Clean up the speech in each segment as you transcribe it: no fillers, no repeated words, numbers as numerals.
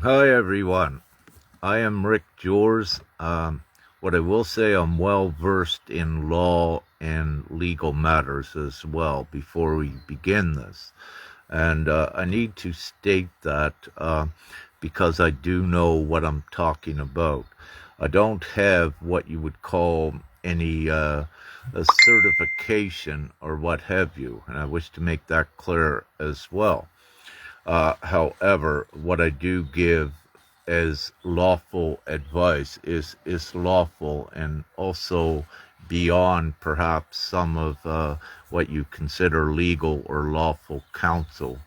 Hi everyone, I am Rick Jors. What I will say, I'm well versed in law and legal matters as well before we begin this. And I need to state that because I do know what I'm talking about. I don't have what you would call any a certification or what have you, and I wish to make that clear as well. However, what I do give as lawful advice is lawful and also beyond perhaps some of what you consider legal or lawful counsel.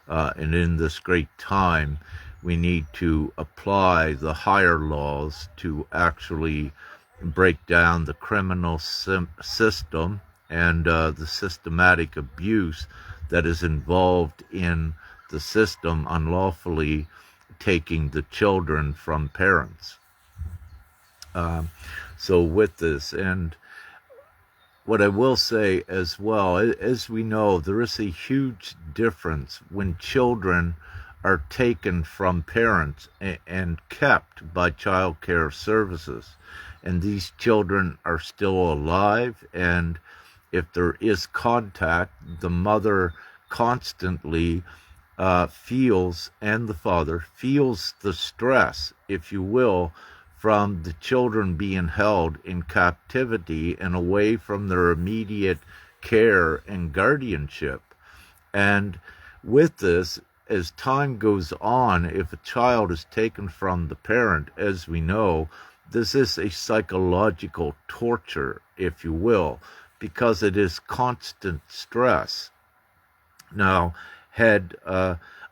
And in this great time, we need to apply the higher laws to actually break down the criminal system and the systematic abuse that is involved in the system unlawfully taking the children from parents. Um, so with this, and what I will say as well, as we know, there is a huge difference when children are taken from parents and kept by child care services. And these children are still alive, and if there is contact, the mother constantly feels, and the father feels the stress, if you will, from the children being held in captivity and away from their immediate care and guardianship. And with this, as time goes on, if a child is taken from the parent, as we know, this is a psychological torture, if you will, because it is constant stress. Now, had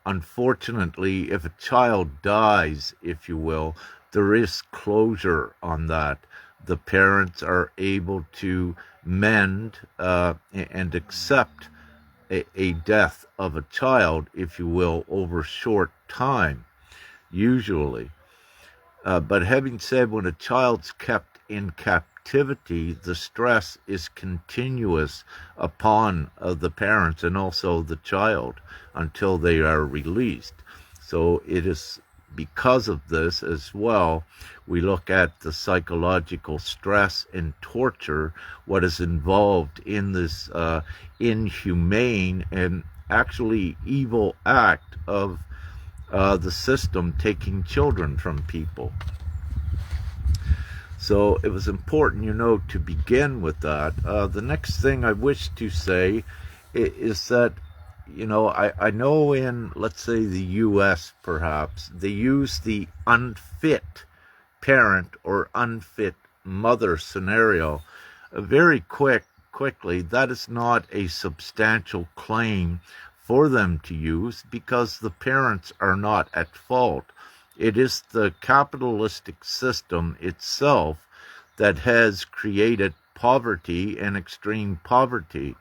unfortunately, if a child dies, if you will, there is closure on that. The parents are able to mend and accept a death of a child, if you will, over short time, usually. But having said, when a child's kept in captivity, the stress is continuous upon the parents and also the child until they are released. So it is because of this as well, we look at the psychological stress and torture, what is involved in this inhumane and actually evil act of the system taking children from people. So it was important, to begin with that. The next thing I wish to say is that, I know in, let's say, the U.S., perhaps, they use the unfit parent or unfit mother scenario very quickly. That is not a substantial claim for them to use because the parents are not at fault. It is the capitalistic system itself that has created poverty and extreme poverty.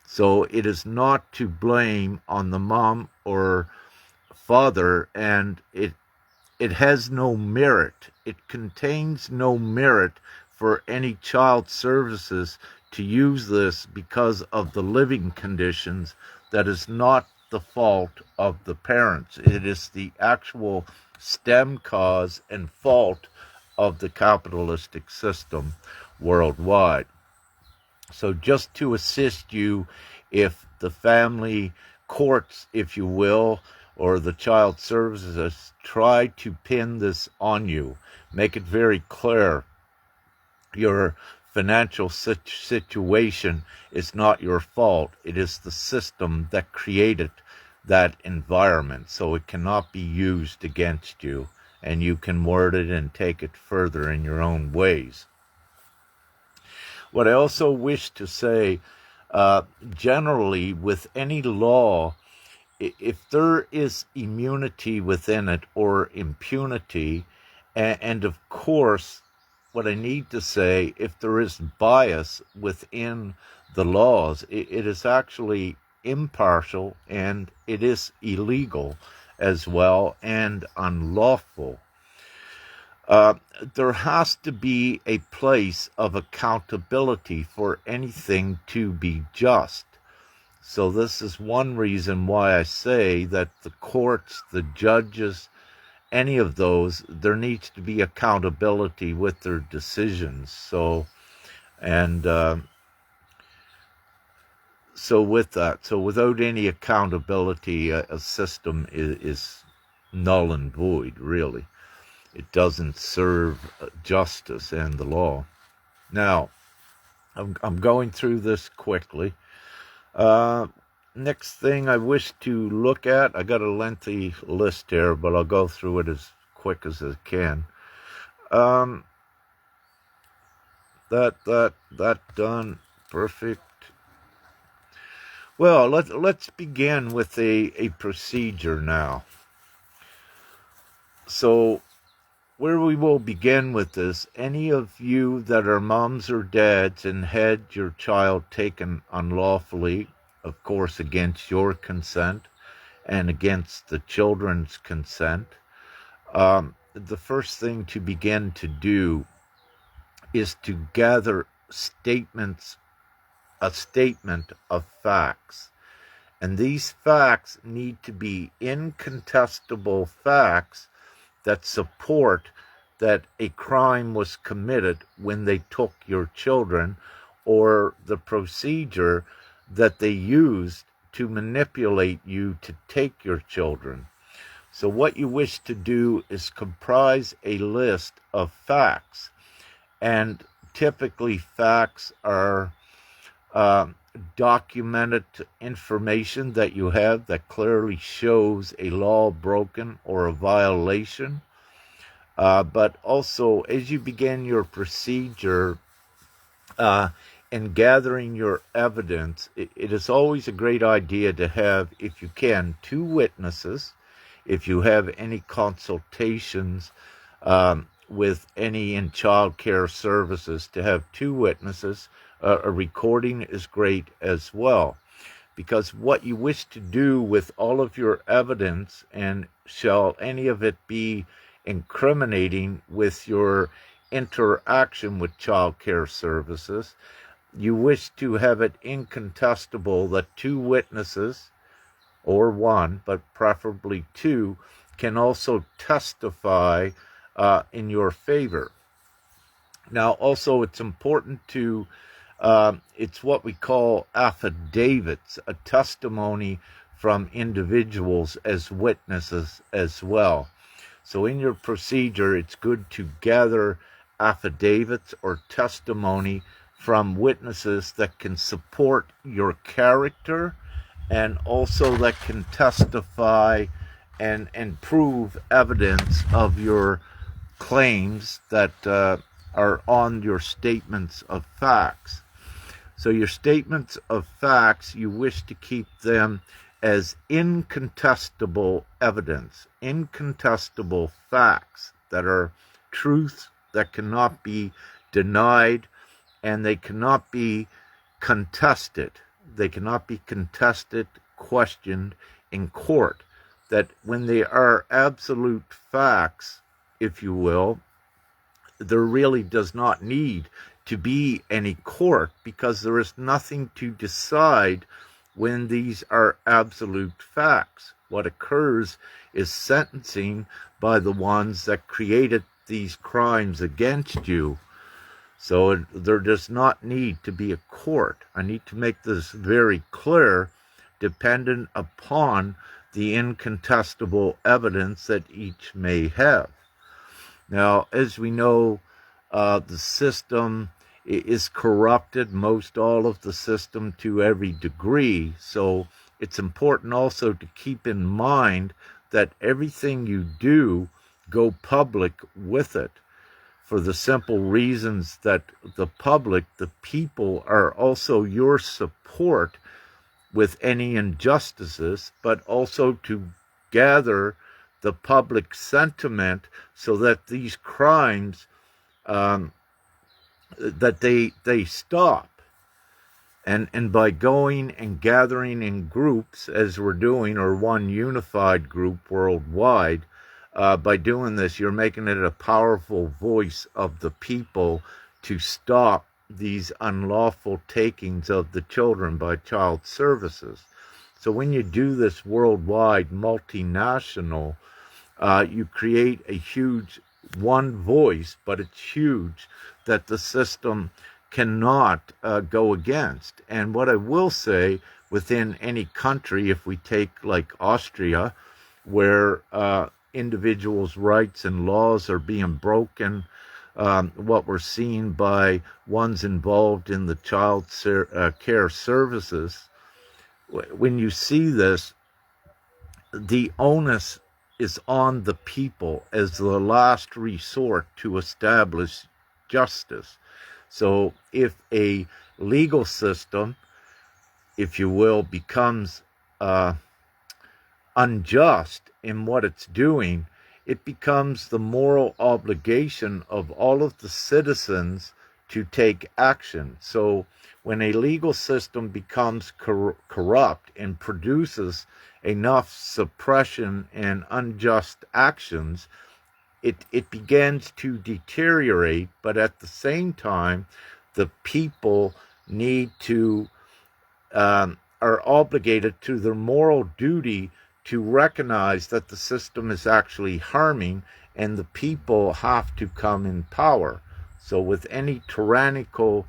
So it is not to blame on the mom or father, and it has no merit. It contains no merit for any child services to use this because of the living conditions. That is not the fault of the parents. It is the actual stem cause and fault of the capitalistic system worldwide. So just to assist you, if the family courts, if you will, or the child services try to pin this on you, make it very clear your financial situation is not your fault. It is the system that created that environment, so it cannot be used against you, and you can word it and take it further in your own ways. What I also wish to say, generally, with any law, if there is immunity within it or impunity, and of course, what I need to say, if there is bias within the laws, it is actually impartial and it is illegal as well and unlawful. There has to be a place of accountability for anything to be just. So this is one reason why I say that the courts, the judges, any of those, there needs to be accountability with their decisions. And so with that, so without any accountability, a system is null and void, really. It doesn't serve justice and the law. Now, I'm going through this quickly. Next thing I wish to look at, I got a lengthy list here, but I'll go through it as quick as I can. That done. Perfect. Well, let's begin with a procedure now. So, where we will begin with this, any of you that are moms or dads and had your child taken unlawfully, of course against your consent and against the children's consent, the first thing to begin to do is to gather a statement of facts. And these facts need to be incontestable facts that support that a crime was committed when they took your children, or the procedure that they used to manipulate you to take your children. So what you wish to do is comprise a list of facts. And typically facts are documented information that you have that clearly shows a law broken or a violation. But also, as you begin your procedure in gathering your evidence, it is always a great idea to have, if you can, 2 witnesses. If you have any consultations with any in child care services, to have 2 witnesses. A recording is great as well, because what you wish to do with all of your evidence, and shall any of it be incriminating with your interaction with child care services, you wish to have it incontestable that 2 witnesses, or 1, but preferably 2, can also testify in your favor. Now, also, it's important to it's what we call affidavits, a testimony from individuals as witnesses as well. So in your procedure, it's good to gather affidavits or testimony from witnesses that can support your character, and also that can testify and prove evidence of your claims that are on your statements of facts. So your statements of facts, you wish to keep them as incontestable evidence, incontestable facts that are truths that cannot be denied, and they cannot be contested. They cannot be contested, questioned in court. That when they are absolute facts, if you will, there really does not need to be any court, because there is nothing to decide when these are absolute facts. What occurs is sentencing by the ones that created these crimes against you. So there does not need to be a court. I need to make this very clear, dependent upon the incontestable evidence that each may have. Now, as we know, the system is corrupted, most all of the system, to every degree. So it's important also to keep in mind that everything you do, go public with it, for the simple reasons that the public, the people, are also your support with any injustices, but also to gather the public sentiment so that these crimes, that they stop. And by going and gathering in groups, as we're doing, or one unified group worldwide, by doing this, you're making it a powerful voice of the people to stop these unlawful takings of the children by child services. So when you do this worldwide, multinational, You create a huge one voice, but it's huge that the system cannot go against. And what I will say, within any country, if we take like Austria, where individuals' rights and laws are being broken, what we're seeing by ones involved in the child care services, when you see this, the onus is on the people as the last resort to establish justice. So if a legal system, if you will, becomes unjust in what it's doing, it becomes the moral obligation of all of the citizens to take action. So when a legal system becomes corrupt and produces enough suppression and unjust actions, it begins to deteriorate, but at the same time, the people need to, are obligated to their moral duty to recognize that the system is actually harming, and the people have to come in power. So with any tyrannical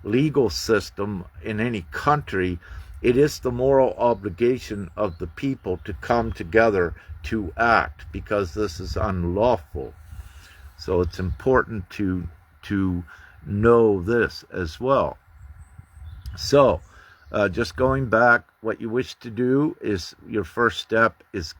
legal system in any country, it is the moral obligation of the people to come together to act, because this is unlawful. So it's important to know this as well. So just going back, what you wish to do is, your first step is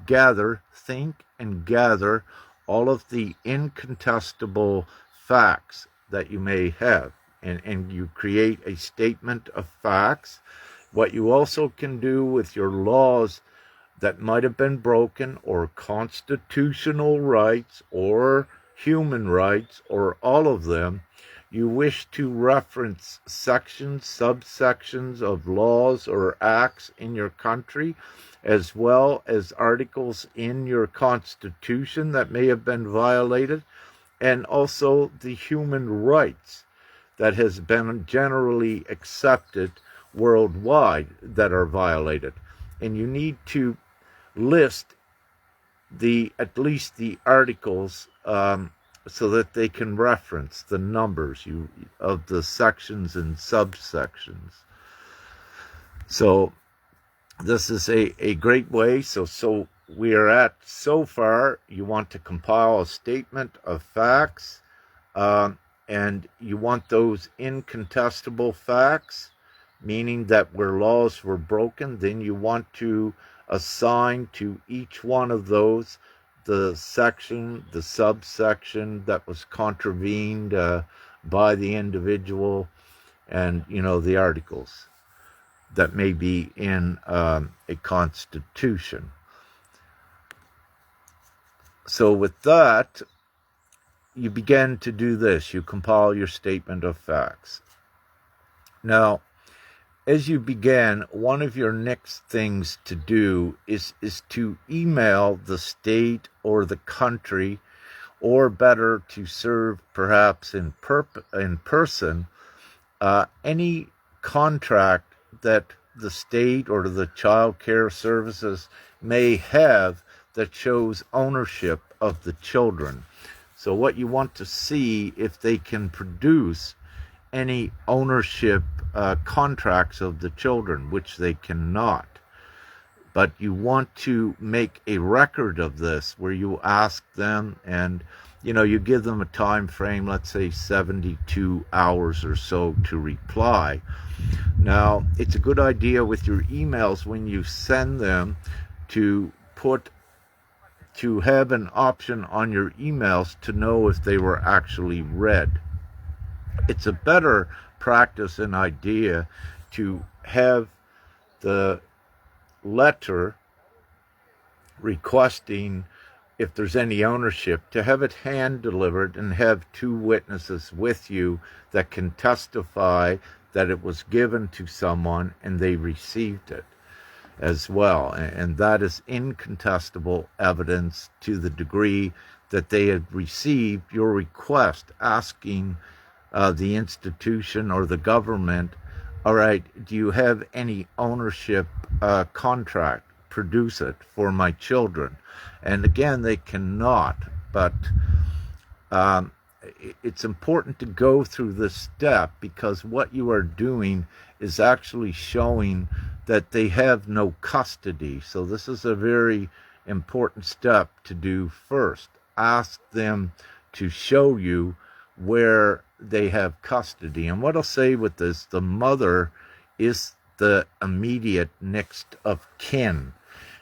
think and gather all of the incontestable facts that you may have, and you create a statement of facts. What you also can do with your laws that might have been broken, or constitutional rights, or human rights, or all of them, you wish to reference sections, subsections of laws or acts in your country, as well as articles in your constitution that may have been violated, and also the human rights that has been generally accepted worldwide that are violated. And you need to list at least the articles, so that they can reference the numbers of the sections and subsections. So this is a great way. So we are at, so far, you want to compile a statement of facts, and you want those incontestable facts, meaning that where laws were broken, then you want to assign to each one of those the section, the subsection that was contravened by the individual, and the articles that may be in a constitution. So with that, you begin to do this. You compile your statement of facts. Now, as you begin, one of your next things to do is to email the state or the country, or better, to serve perhaps in person, any contract that the state or the child care services may have that shows ownership of the children. So what you want to see, if they can produce any ownership contracts of the children, which they cannot. But you want to make a record of this, where you ask them, and you give them a time frame, let's say 72 hours or so, to reply. Now, it's a good idea with your emails, when you send them, to have an option on your emails to know if they were actually read. It's a better practice and idea to have the letter requesting, if there's any ownership, to have it hand delivered, and have two witnesses with you that can testify that it was given to someone and they received it as well. And that is incontestable evidence, to the degree that they had received your request asking the institution or the government, all right, do you have any ownership contract produce it for my children. And again, they cannot, but it's important to go through this step, because what you are doing is actually showing that they have no custody. So this is a very important step to do first. Ask them to show you where they have custody. And what I'll say with this, the mother is the immediate next of kin.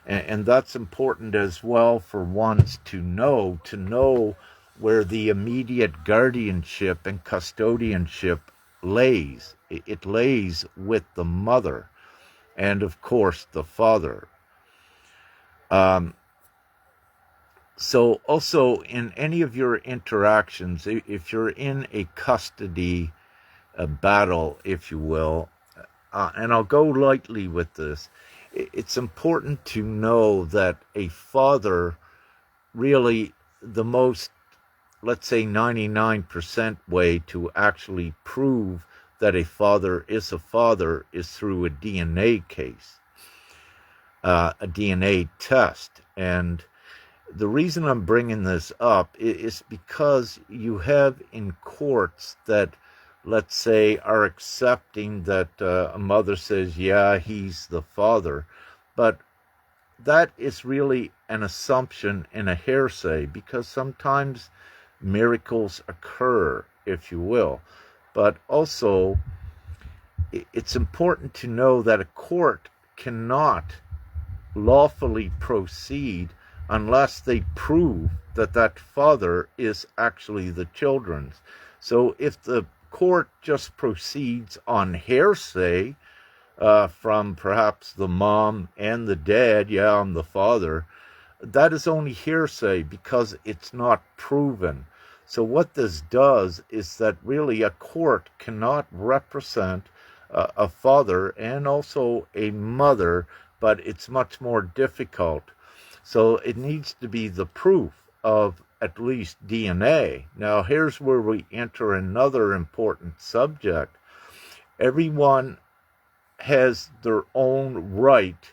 And that's important as well for ones to know where the immediate guardianship and custodianship lays. It lays with the mother and, of course, the father. So also in any of your interactions, if you're in a custody battle, if you will, and I'll go lightly with this, it's important to know that a father, really the most, let's say 99% way to actually prove that a father is through a DNA case, a DNA test. And the reason I'm bringing this up is because you have in courts that, let's say, are accepting that a mother says, yeah, he's the father. But that is really an assumption and a hearsay, because sometimes miracles occur, if you will. But also, it's important to know that a court cannot lawfully proceed unless they prove that that father is actually the children's. So if the court just proceeds on hearsay from perhaps the mom and the dad, yeah, I'm the father, that is only hearsay because it's not proven. So what this does is that really a court cannot represent a father and also a mother, but it's much more difficult. So it needs to be the proof of at least DNA. Now here's where we enter another important subject. Everyone has their own right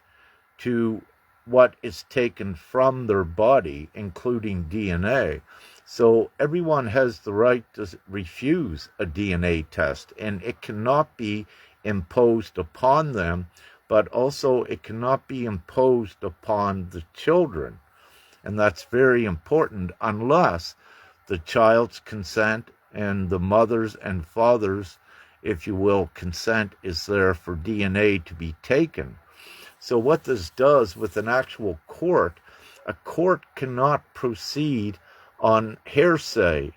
to what is taken from their body, including DNA. So everyone has the right to refuse a DNA test, and it cannot be imposed upon them, but also it cannot be imposed upon the children. And that's very important, unless the child's consent and the mother's and father's, if you will, consent is there for DNA to be taken. So what this does with an actual court, a court cannot proceed on hearsay,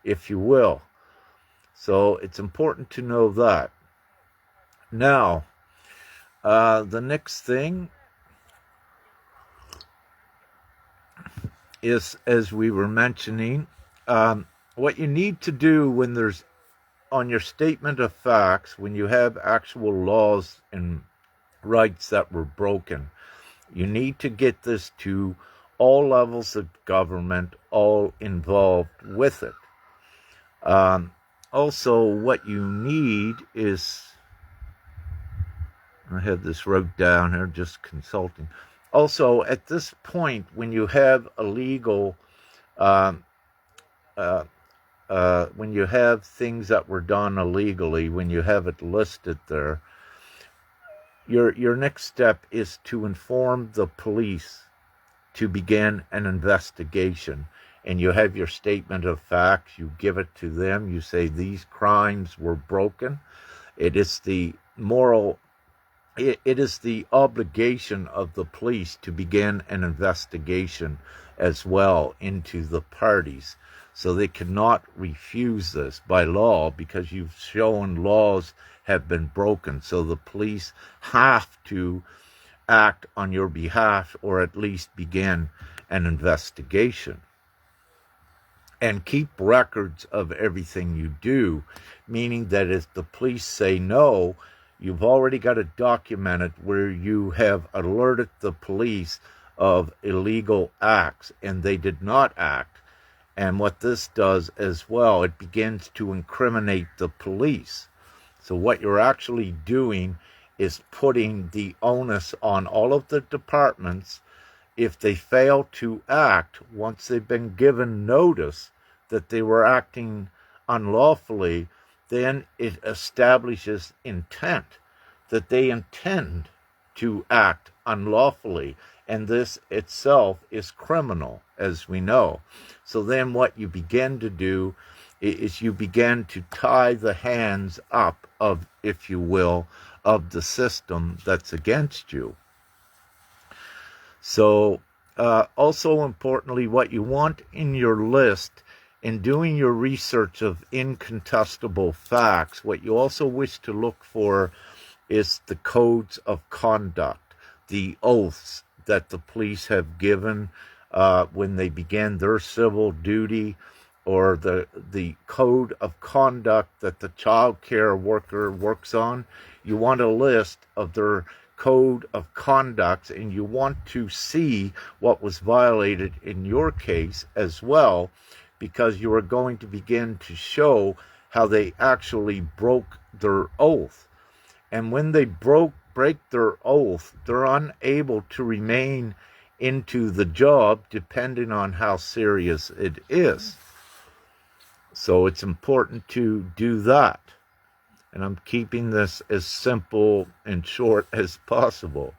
if you will. So it's important to know that. Now, the next thing is, as we were mentioning, what you need to do when there's, on your statement of facts, when you have actual laws and rights that were broken, you need to get this to all levels of government, all involved with it. Also, what you need is, I have this wrote down here, just consulting. Also, at this point, when you have illegal, when you have things that were done illegally, when you have it listed there, your next step is to inform the police to begin an investigation. And you have your statement of facts, you give it to them, you say these crimes were broken. It is the moral, it is the obligation of the police to begin an investigation as well into the parties. So they cannot refuse this by law, because you've shown laws have been broken. So the police have to act on your behalf, or at least begin an investigation. And keep records of everything you do, meaning that if the police say no, you've already got it documented where you have alerted the police of illegal acts and they did not act. And what this does as well, it begins to incriminate the police. So what you're actually doing is putting the onus on all of the departments. If they fail to act once they've been given notice that they were acting unlawfully, then it establishes intent, that they intend to act unlawfully, and this itself is criminal, as we know. So then what you begin to do is you begin to tie the hands up of, if you will, of the system that's against you. So also importantly, what you want in your list, in doing your research of incontestable facts, what you also wish to look for is the codes of conduct, the oaths that the police have given when they began their civil duty, or the code of conduct that the child care worker works on. You want a list of their code of conduct, and you want to see what was violated in your case as well, because you are going to begin to show how they actually broke their oath. And when they break their oath, they're unable to remain into the job depending on how serious it is. So it's important to do that. And I'm keeping this as simple and short as possible.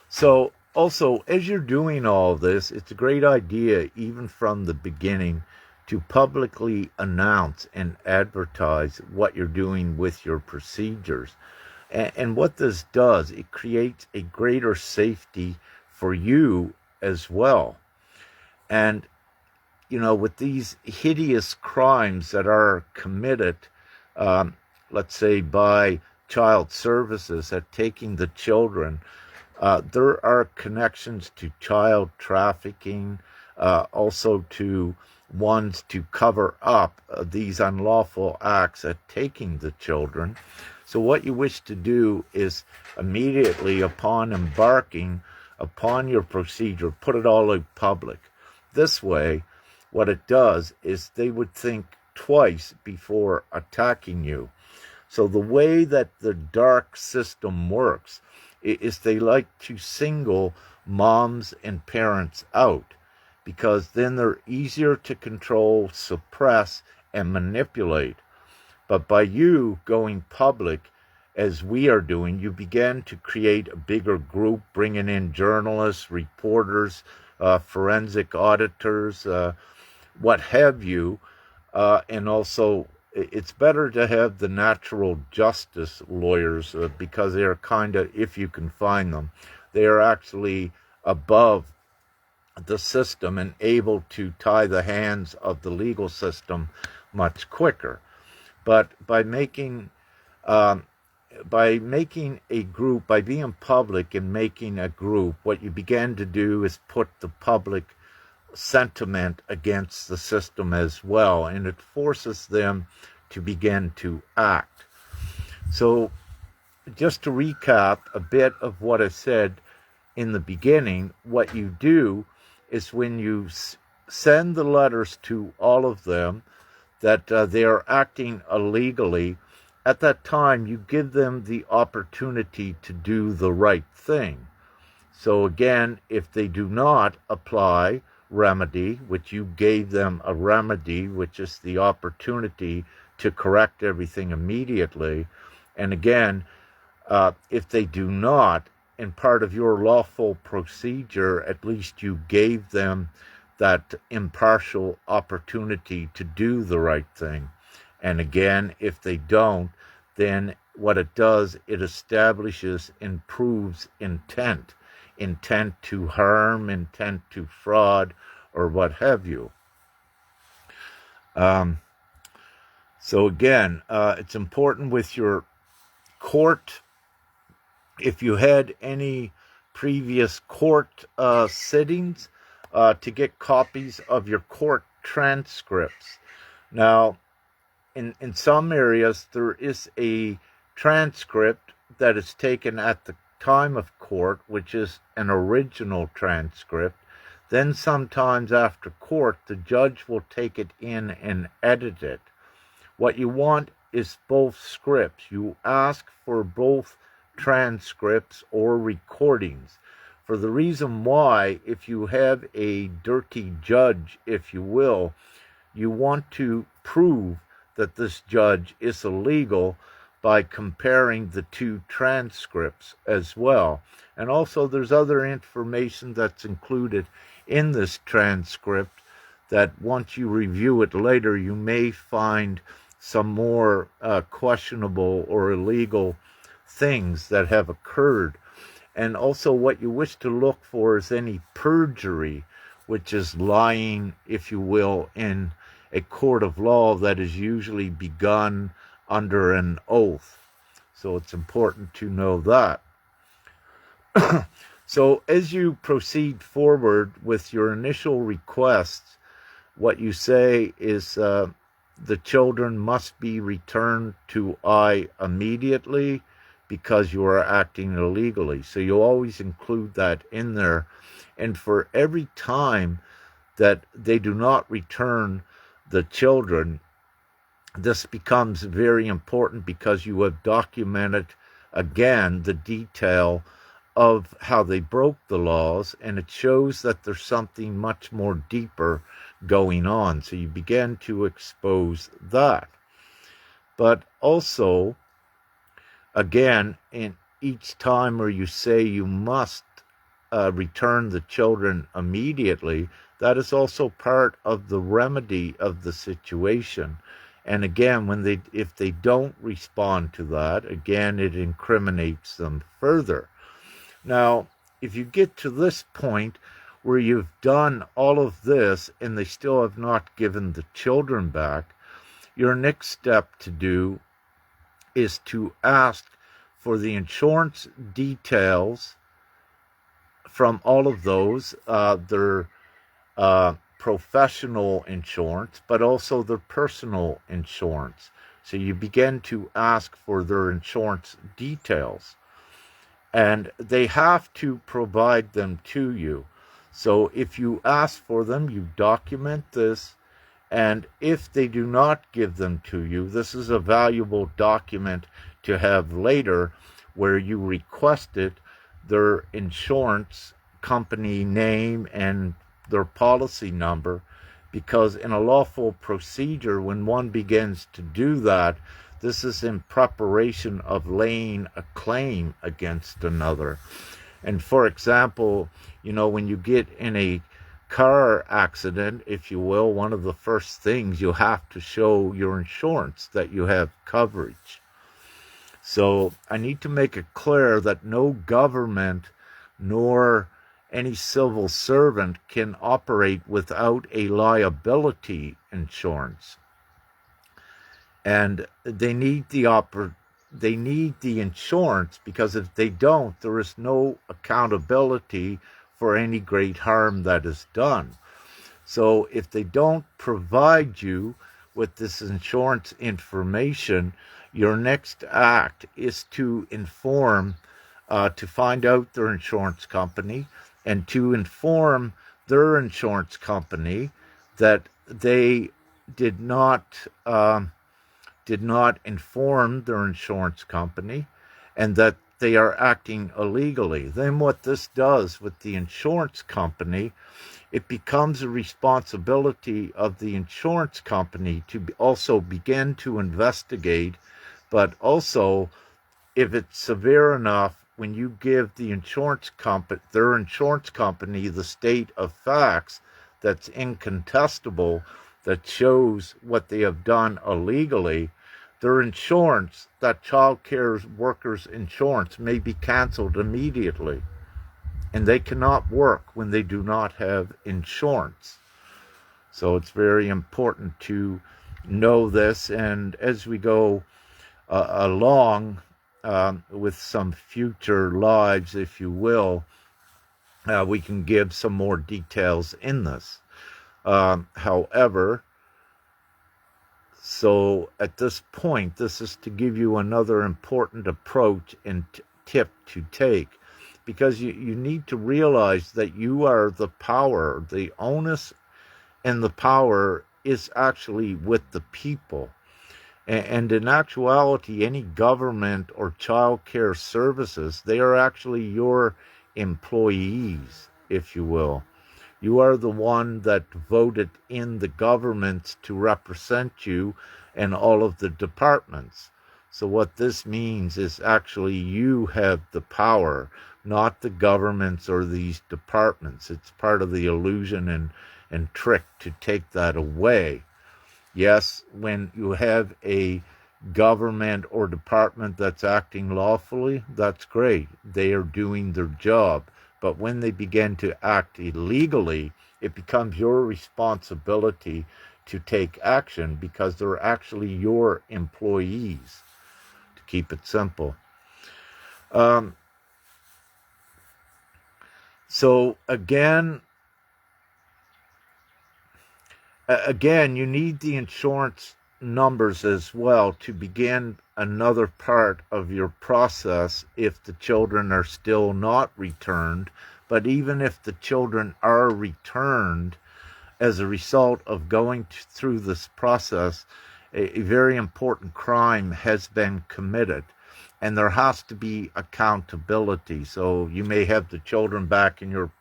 So also, as you're doing all this, it's a great idea, even from the beginning, to publicly announce and advertise what you're doing with your procedures. And what this does, it creates a greater safety for you as well. And, you know, with these hideous crimes that are committed, let's say by child services at taking the children, there are connections to child trafficking, also to ones to cover up these unlawful acts at taking the children. So what you wish to do is immediately upon embarking upon your procedure, put it all in public. This way, what it does is they would think twice before attacking you. So the way that the dark system works is they like to single moms and parents out, because then they're easier to control, suppress, and manipulate. But by you going public, as we are doing, you begin to create a bigger group, bringing in journalists, reporters, forensic auditors, what have you, and also it's better to have the natural justice lawyers because they are kind of, if you can find them, they are actually above the system and able to tie the hands of the legal system much quicker. But by making a group, by being public and making a group, what you begin to do is put the public sentiment against the system as well, and it forces them to begin to act. So just to recap a bit of what I said in the beginning, what you do is when you send the letters to all of them that they are acting illegally, at that time you give them the opportunity to do the right thing. So again, if they do not apply remedy, which you gave them a remedy, which is the opportunity to correct everything immediately, and again, if they do not, in part of your lawful procedure, at least you gave them that impartial opportunity to do the right thing. And again, if they don't, then what it does, it establishes and proves intent to harm, intent to fraud, or what have you. So again, it's important with your court, if you had any previous court sittings, to get copies of your court transcripts. Now, in some areas, there is a transcript that is taken at the time of court, which is an original transcript. Then sometimes after court, the judge will take it in and edit it. What you want is both scripts. You ask for both transcripts or recordings. For the reason why, if you have a dirty judge, if you will, you want to prove that this judge is illegal by comparing the two transcripts as well. And also there's other information that's included in this transcript that once you review it later, you may find some more questionable or illegal things that have occurred. And also what you wish to look for is any perjury, which is lying, if you will, in a court of law that is usually begun under an oath. So it's important to know that. So as you proceed forward with your initial requests, what you say is the children must be returned to I immediately because you are acting illegally. So you always include that in there. And for every time that they do not return the children, this becomes very important because you have documented again the detail of how they broke the laws, and it shows that there's something much more deeper going on. So you begin to expose that. But also, again, in each time where you say you must return the children immediately, that is also part of the remedy of the situation. And again, if they don't respond to that, again, it incriminates them further. Now, if you get to this point where you've done all of this and they still have not given the children back, your next step to do is to ask for the insurance details from all of those, their professional insurance, but also their personal insurance. So you begin to ask for their insurance details, and they have to provide them to you. So if you ask for them, you document this, and if they do not give them to you, this is a valuable document to have later where you requested their insurance company name and their policy number, because in a lawful procedure, when one begins to do that, this is in preparation of laying a claim against another. And for example, when you get in a car accident, if you will, one of the first things you have to show your insurance that you have coverage. So I need to make it clear that no government nor any civil servant can operate without a liability insurance. And they need the insurance, because if they don't, there is no accountability for any great harm that is done. So if they don't provide you with this insurance information, your next act is to inform, to find out their insurance company, and to inform their insurance company that they did not inform their insurance company and that they are acting illegally. Then what this does with the insurance company, it becomes a responsibility of the insurance company to also begin to investigate, but also, if it's severe enough, when you give the their insurance company the state of facts that's incontestable, that shows what they have done illegally, their insurance, that child care workers' insurance, may be canceled immediately. And they cannot work when they do not have insurance. So it's very important to know this. And as we go along with some future lives, if you will, we can give some more details in this. However, so at this point, this is to give you another important approach and tip to take, because you need to realize that you are the power. The onus and the power is actually with the people. And in actuality, any government or child care services, they are actually your employees, if you will. You are the one that voted in the governments to represent you and all of the departments. So what this means is actually you have the power, not the governments or these departments. It's part of the illusion and trick to take that away. Yes, when you have a government or department that's acting lawfully, that's great. They are doing their job. But when they begin to act illegally, it becomes your responsibility to take action because they're actually your employees, to keep it simple. So again, you need the insurance numbers as well to begin another part of your process if the children are still not returned. But even if the children are returned as a result of going through this process, a very important crime has been committed. And there has to be accountability. So you may have the children back in your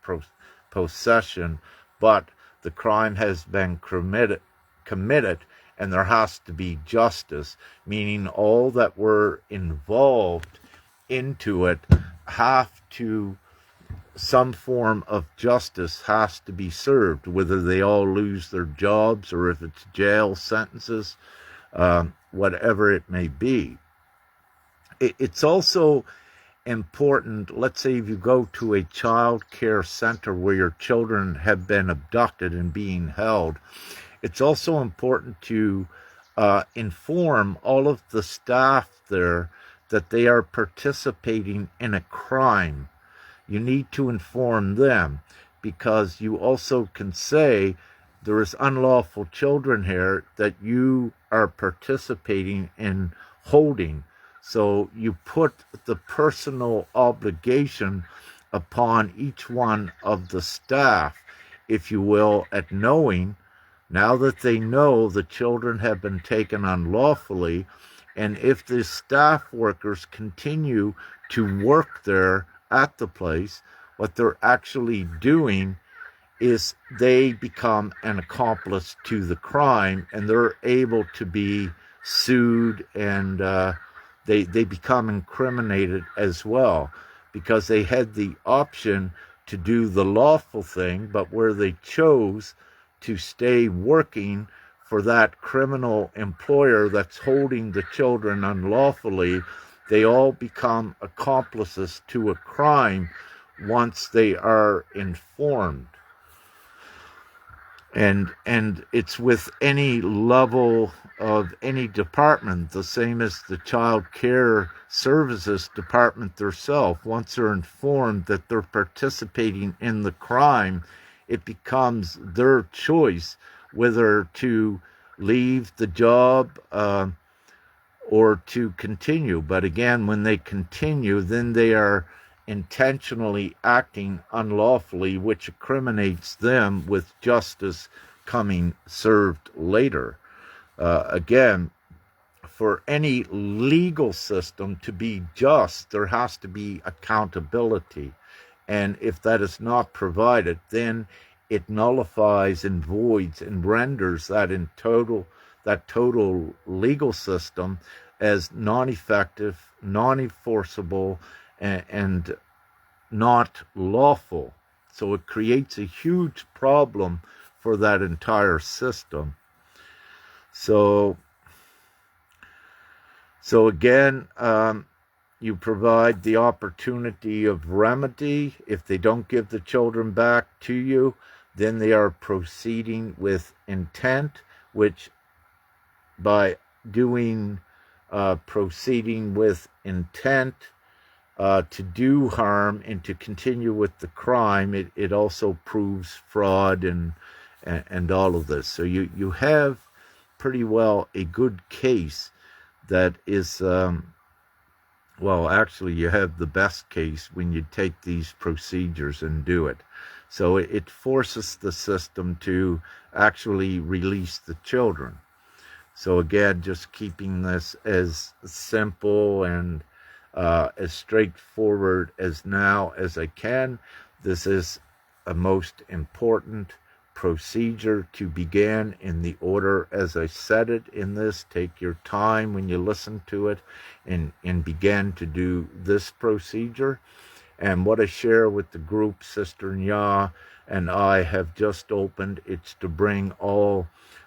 possession, but the crime has been committed, and there has to be justice, meaning all that were involved into it have to, some form of justice has to be served, whether they all lose their jobs or if it's jail sentences, whatever it may be. It's also important, let's say if you go to a child care center where your children have been abducted and being held, it's also important to inform all of the staff there that they are participating in a crime. You need to inform them because you also can say there is unlawful children here that you are participating in holding. So you put the personal obligation upon each one of the staff, if you will, at knowing, now that they know the children have been taken unlawfully, and if the staff workers continue to work there at the place, what they're actually doing is they become an accomplice to the crime, and they're able to be sued, and they become incriminated as well, because they had the option to do the lawful thing, but where they chose to stay working for that criminal employer that's holding the children unlawfully, they all become accomplices to a crime once they are informed. And it's with any level of any department, the same as the child care services department themselves. Once they're informed that they're participating in the crime, it becomes their choice whether to leave the job or to continue. But again, when they continue, then they are intentionally acting unlawfully, which incriminates them, with justice coming served later. Again, for any legal system to be just, there has to be accountability. And if that is not provided, then it nullifies and voids and renders that total legal system as non-effective, non-enforceable, and not lawful. So it creates a huge problem for that entire system. So again, you provide the opportunity of remedy. If they don't give the children back to you, then they are proceeding with intent, which by doing proceeding with intent to do harm and to continue with the crime, it also proves fraud and all of this. So you have pretty well a good case that is, well, actually you have the best case when you take these procedures and do it. So it forces the system to actually release the children. So again, just keeping this as simple and as straightforward as now as I can. This is a most important procedure to begin in the order as I said it in this. Take your time when you listen to it and begin to do this procedure. And what I share with the group Sister Nya and I have just opened, it's to bring all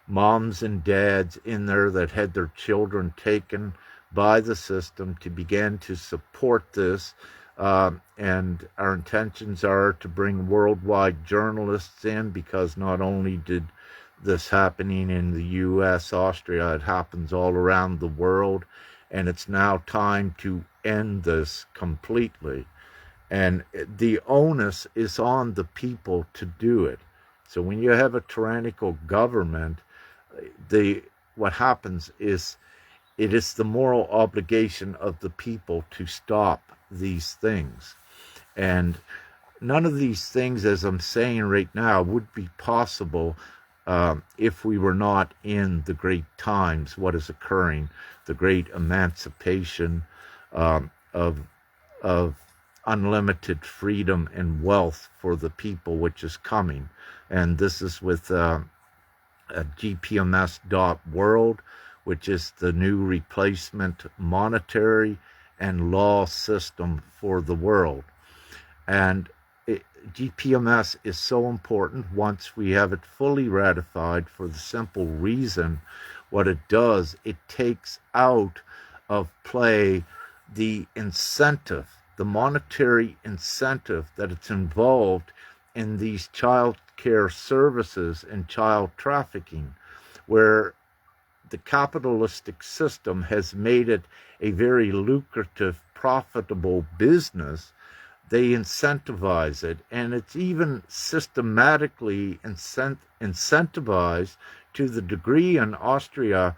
moms and dads in there that had their children taken by the system to begin to support this. And our intentions are to bring worldwide journalists in, because not only did this happening in the US, Austria, it happens all around the world. And it's now time to end this completely. And the onus is on the people to do it. So when you have a tyrannical government, what happens is it is the moral obligation of the people to stop these things. And none of these things, as I'm saying right now, would be possible if we were not in the great times, what is occurring, the great emancipation of unlimited freedom and wealth for the people, which is coming. And this is with GPMS.WORLD, which is the new replacement monetary and law system for the world. And GPMS is so important once we have it fully ratified, for the simple reason what it does, it takes out of play the incentive, the monetary incentive that it's involved in these child care services and child trafficking, where the capitalistic system has made it a very lucrative, profitable business. They incentivize it, and it's even systematically incentivized to the degree in Austria,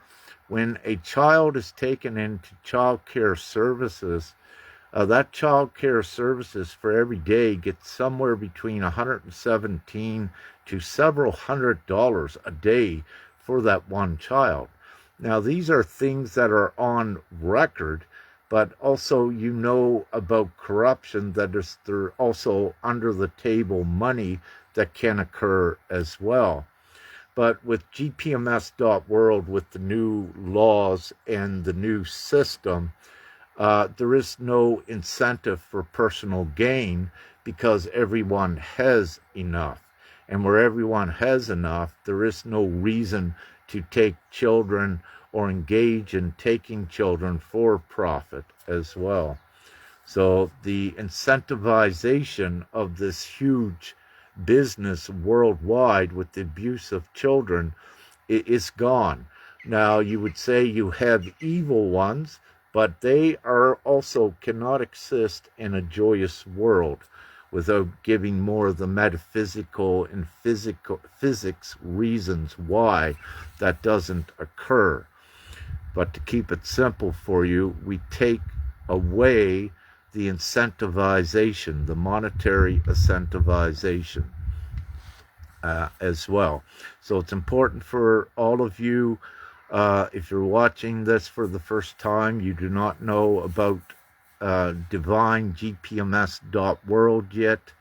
when a child is taken into child care services, that child care services for every day gets somewhere between $117 to several $100 a day for that one child. Now, these are things that are on record, but also you know about corruption, that is there also under the table money that can occur as well. But with GPMS.WORLD, with the new laws and the new system, there is no incentive for personal gain, because everyone has enough. And where everyone has enough, there is no reason to take children or engage in taking children for profit as well. So the incentivization of this huge business worldwide with the abuse of children is gone. Now, you would say you have evil ones, but they are also cannot exist in a joyous world without giving more of the metaphysical and physics reasons why that doesn't occur. But to keep it simple for you, we take away the incentivization, the monetary incentivization as well. So it's important for all of you, if you're watching this for the first time, you do not know about divine GPMS.WORLD yet.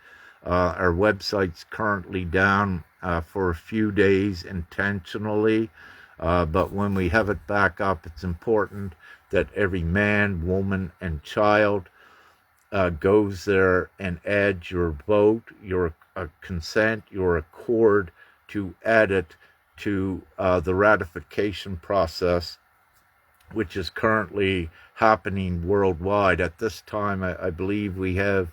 Our website's currently down for a few days intentionally, but when we have it back up, it's important that every man, woman, and child goes there and adds your vote, your consent, your accord to add it to the ratification process, which is currently happening worldwide. At this time, I believe we have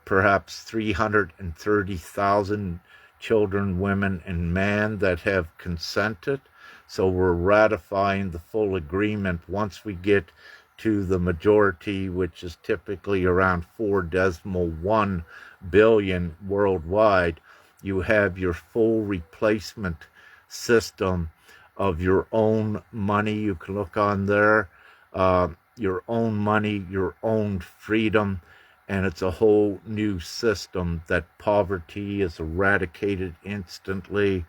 perhaps 330,000 children, women, and men that have consented. So we're ratifying the full agreement. Once we get to the majority, which is typically around 4.1 billion worldwide, you have your full replacement system of your own money. You can look on there, your own money, your own freedom, and it's a whole new system that poverty is eradicated instantly,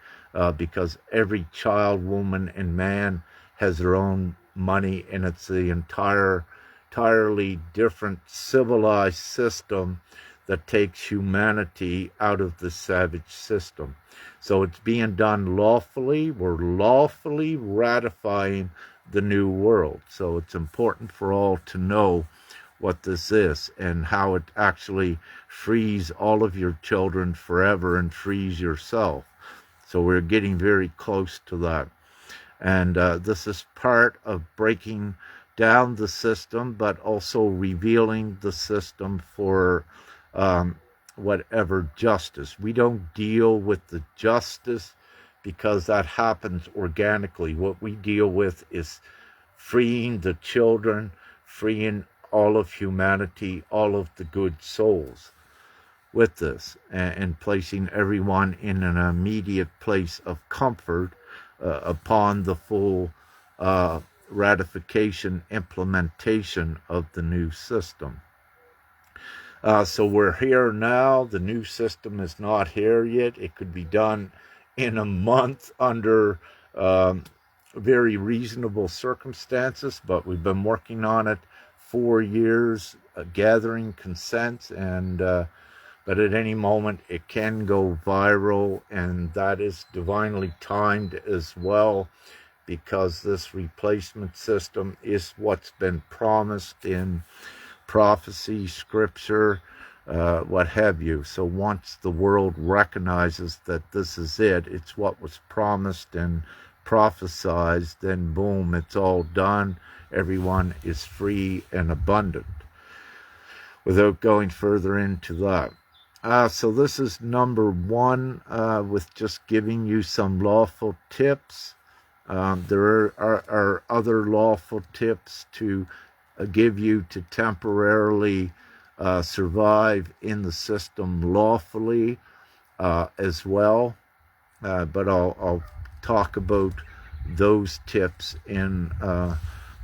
because every child, woman, and man has their own money, and it's the entirely different civilized system that takes humanity out of the savage system. So it's being done lawfully. We're lawfully ratifying the new world. So it's important for all to know what this is and how it actually frees all of your children forever and frees yourself. So we're getting very close to that. And this is part of breaking down the system, but also revealing the system for whatever justice. We don't deal with the justice because that happens organically. What we deal with is freeing the children, freeing all of humanity, all of the good souls with this, and placing everyone in an immediate place of comfort upon the full ratification, implementation of the new system. So we're here now. The new system is not here yet. It could be done in a month under very reasonable circumstances, but we've been working on it 4 years, gathering consent, and but at any moment it can go viral, and that is divinely timed as well, because this replacement system is what's been promised in prophecy, scripture, what have you. So once the world recognizes that this is it, it's what was promised and prophesied, then boom, it's all done. Everyone is free and abundant. Without going further into that. So this is number one, with just giving you some lawful tips. There are other lawful tips to give you to temporarily survive in the system lawfully as well. But I'll talk about those tips in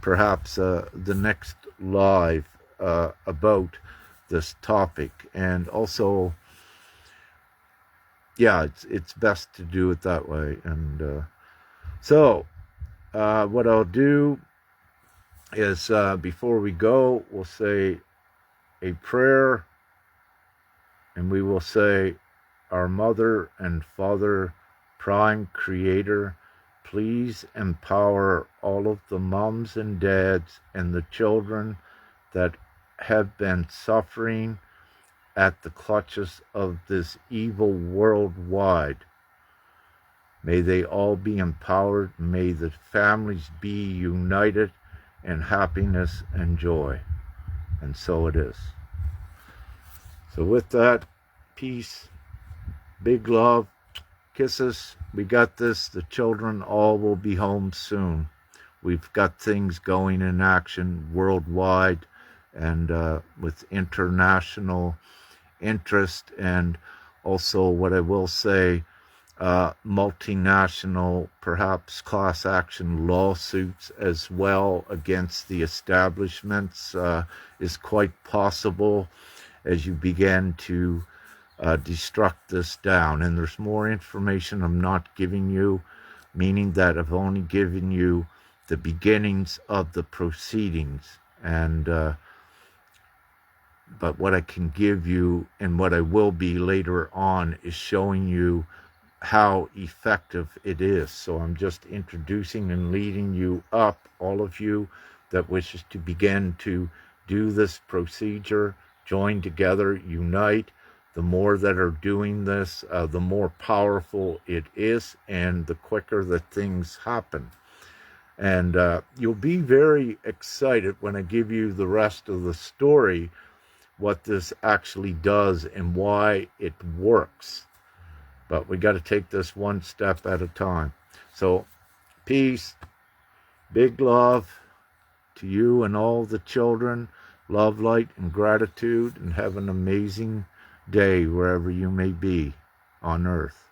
perhaps the next live about this topic. And also, yeah, it's best to do it that way. And so what I'll do is, before we go, we'll say a prayer, and we will say, Our Mother and Father, Prime Creator, please empower all of the moms and dads and the children that have been suffering at the clutches of this evil worldwide. May they all be empowered. May the families be united in happiness and joy. And so it is. So with that, peace, big love, kisses. We got this. The children all will be home soon. We've got things going in action worldwide, and with international interest, and also what I will say, multinational, perhaps class action lawsuits as well against the establishments is quite possible as you begin to destruct this down. And there's more information I'm not giving you, meaning that I've only given you the beginnings of the proceedings. And but what I can give you, and what I will be later on, is showing you how effective it is. So I'm just introducing and leading you up, all of you that wishes to begin to do this procedure, join together, unite. The more that are doing this, the more powerful it is, and the quicker that things happen. And you'll be very excited when I give you the rest of the story, what this actually does and why it works. But we got to take this one step at a time. So, peace, big love to you and all the children. Love, light, and gratitude, and have an amazing day wherever you may be on earth.